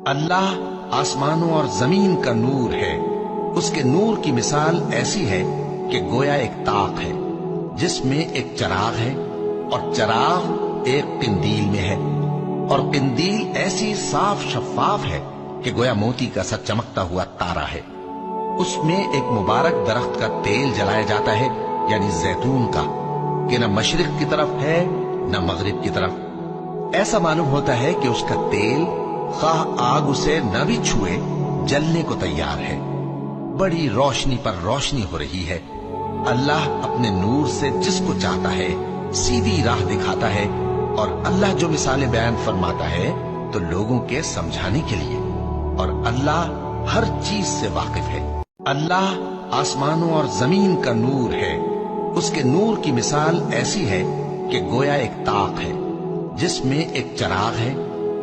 اللہ آسمانوں اور زمین کا نور ہے۔ اس کے نور کی مثال ایسی ہے کہ گویا ایک طاق ہے جس میں ایک چراغ ہے، اور چراغ ایک قندیل میں ہے، اور قندیل ایسی صاف شفاف ہے کہ گویا موتی کا سا چمکتا ہوا تارا ہے۔ اس میں ایک مبارک درخت کا تیل جلایا جاتا ہے، یعنی زیتون کا، کہ نہ مشرق کی طرف ہے نہ مغرب کی طرف۔ ایسا معلوم ہوتا ہے کہ اس کا تیل خواہ آگ اسے نہ بھی چھوئے جلنے کو تیار ہے۔ بڑی روشنی پر روشنی ہو رہی ہے۔ اللہ اپنے نور سے جس کو چاہتا ہے سیدھی راہ دکھاتا ہے، اور اللہ جو مثالیں بیان فرماتا ہے تو لوگوں کے سمجھانے کے لیے، اور اللہ ہر چیز سے واقف ہے۔ اللہ آسمانوں اور زمین کا نور ہے۔ اس کے نور کی مثال ایسی ہے کہ گویا ایک طاق ہے جس میں ایک چراغ ہے،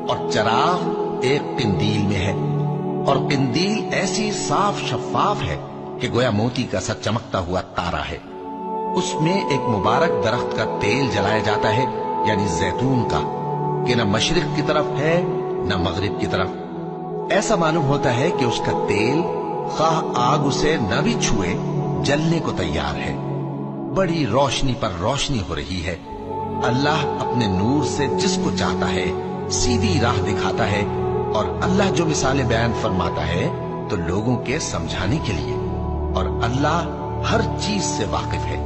اور چراغ ایک قندیل میں ہے، اور قندیل ایسی صاف شفاف ہے کہ گویا موتی کا سا چمکتا ہوا تارا ہے۔ اس میں ایک مبارک درخت کا تیل جلایا جاتا ہے، یعنی زیتون کا، کہ نہ مشرق کی طرف ہے نہ مغرب کی طرف۔ ایسا معلوم ہوتا ہے کہ اس کا تیل خواہ آگ اسے نہ بھی چھوئے جلنے کو تیار ہے۔ بڑی روشنی پر روشنی ہو رہی ہے۔ اللہ اپنے نور سے جس کو چاہتا ہے سیدھی راہ دکھاتا ہے، اور اللہ جو مثالیں بیان فرماتا ہے تو لوگوں کے سمجھانے کے لیے، اور اللہ ہر چیز سے واقف ہے۔